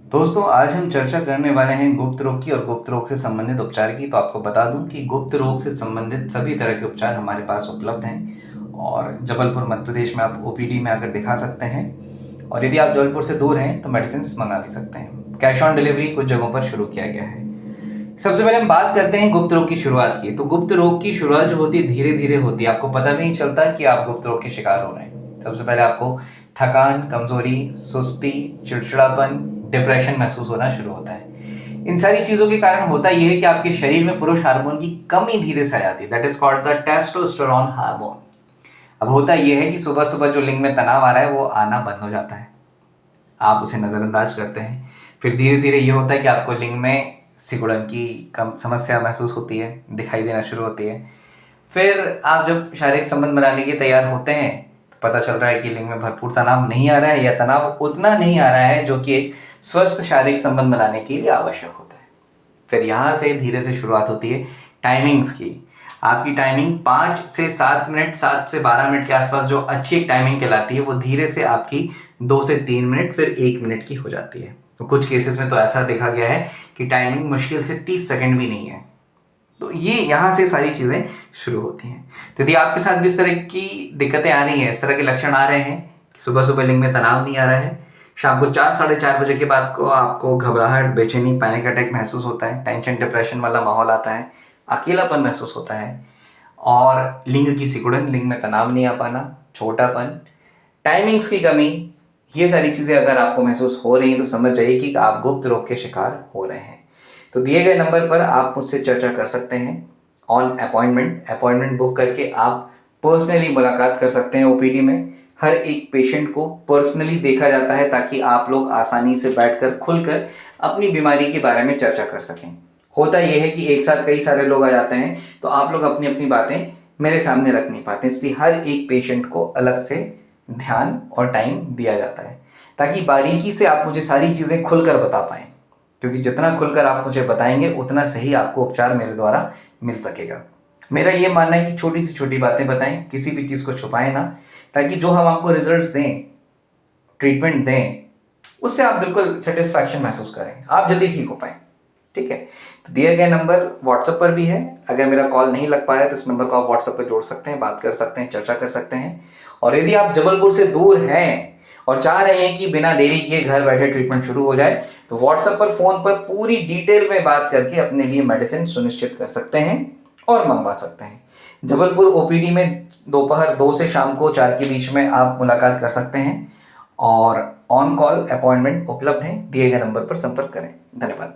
दोस्तों, आज हम चर्चा करने वाले हैं गुप्त रोग की और गुप्त रोग से संबंधित उपचार की। तो आपको बता दूं कि गुप्त रोग से संबंधित सभी तरह के उपचार हमारे पास उपलब्ध हैं और जबलपुर मध्य प्रदेश में आप ओपीडी में आकर दिखा सकते हैं। और यदि आप जबलपुर से दूर हैं तो मेडिसिन मंगा भी सकते हैं। कैश ऑन डिलीवरी कुछ जगहों पर शुरू किया गया है। सबसे पहले हम बात करते हैं गुप्त रोग की शुरुआत की। तो गुप्त रोग की शुरुआत जो होती है धीरे धीरे होती है, आपको पता भी नहीं चलता कि आप गुप्त रोग के शिकार हो रहे हैं। सबसे पहले आपको थकान, कमजोरी, सुस्ती, चिड़चिड़ापन, डिप्रेशन महसूस होना शुरू होता है। इन सारी चीजों के कारण होता यह है कि आपके शरीर में पुरुष हार्मोन की कमी धीरे से आ जाती है। That is called the testosterone hormone. अब होता यह है कि सुबह सुबह जो लिंग में तनाव आ रहा है वो आना बंद हो जाता है, आप उसे नज़रअंदाज करते हैं। फिर धीरे धीरे ये होता है कि आपको लिंग में सिकुड़न की कम समस्या महसूस होती है, दिखाई देना शुरू होती है। फिर आप जब शारीरिक संबंध बनाने के तैयार होते हैं तो पता चल रहा है कि लिंग में भरपूर तनाव नहीं आ रहा है या तनाव उतना नहीं आ रहा है जो कि एक स्वस्थ शारीरिक संबंध बनाने के लिए आवश्यक होता है। फिर यहाँ से धीरे से शुरुआत होती है टाइमिंग्स की। आपकी टाइमिंग 5 से 7 मिनट, 7 से 12 मिनट के आसपास जो अच्छी एक टाइमिंग कहलाती है वो धीरे से आपकी 2 से 3 मिनट फिर 1 मिनट की हो जाती है। तो कुछ केसेस में तो ऐसा देखा गया है कि टाइमिंग मुश्किल से 30 सेकंड भी नहीं है। तो ये यहाँ से सारी चीज़ें शुरू होती हैं। तो यदि आपके साथ भी इस तरह की दिक्कतें आ रही हैं, इस तरह के लक्षण आ रहे हैं कि सुबह सुबह लिंग में तनाव नहीं आ रहा है, शाम को 4 साढ़े 4 बजे के बाद को आपको घबराहट, बेचैनी, पैनिक अटैक महसूस होता है, टेंशन डिप्रेशन वाला माहौल आता है, अकेलापन महसूस होता है और लिंग की सिकुड़न, लिंग में तनाव नहीं आ पाना, छोटापन, टाइमिंग्स की कमी, ये सारी चीज़ें अगर आपको महसूस हो रही हैं तो समझ जाइए कि आप गुप्त रोग के शिकार हो रहे हैं। तो दिए गए नंबर पर आप मुझसे चर्चा कर सकते हैं ऑन अपॉइंटमेंट बुक करके आप पर्सनली मुलाकात कर सकते हैं। ओपीडी में हर एक पेशेंट को पर्सनली देखा जाता है ताकि आप लोग आसानी से बैठकर खुलकर अपनी बीमारी के बारे में चर्चा कर सकें। होता यह है कि एक साथ कई सारे लोग आ जाते हैं तो आप लोग अपनी अपनी बातें मेरे सामने रख नहीं पाते, इसलिए हर एक पेशेंट को अलग से ध्यान और टाइम दिया जाता है ताकि बारीकी से आप मुझे सारी चीज़ें खुलकर बता पाएँ। क्योंकि जितना खुलकर आप मुझे बताएंगे उतना सही आपको उपचार मेरे द्वारा मिल सकेगा। मेरा ये मानना है कि छोटी से छोटी बातें बताएं, किसी भी चीज़ को छुपाएं ना, ताकि जो हम आपको रिजल्ट्स दें, ट्रीटमेंट दें, उससे आप बिल्कुल सेटिस्फैक्शन महसूस करें, आप जल्दी ठीक हो पाएं। ठीक है, तो दिए गए नंबर व्हाट्सएप पर भी है। अगर मेरा कॉल नहीं लग पा रहा है तो इस नंबर को आप व्हाट्सएप पर जोड़ सकते हैं, बात कर सकते हैं, चर्चा कर सकते हैं। और यदि आप जबलपुर से दूर हैं और चाह रहे हैं कि बिना देरी किए घर बैठे ट्रीटमेंट शुरू हो जाए तो व्हाट्सएप पर फोन पर पूरी डिटेल में बात करके अपने लिए मेडिसिन सुनिश्चित कर सकते हैं और मंगवा सकते हैं। जबलपुर ओपीडी में दोपहर 2 से शाम को 4 के बीच में आप मुलाकात कर सकते हैं और ऑन कॉल अपॉइंटमेंट उपलब्ध है। दिए गए नंबर पर संपर्क करें। धन्यवाद।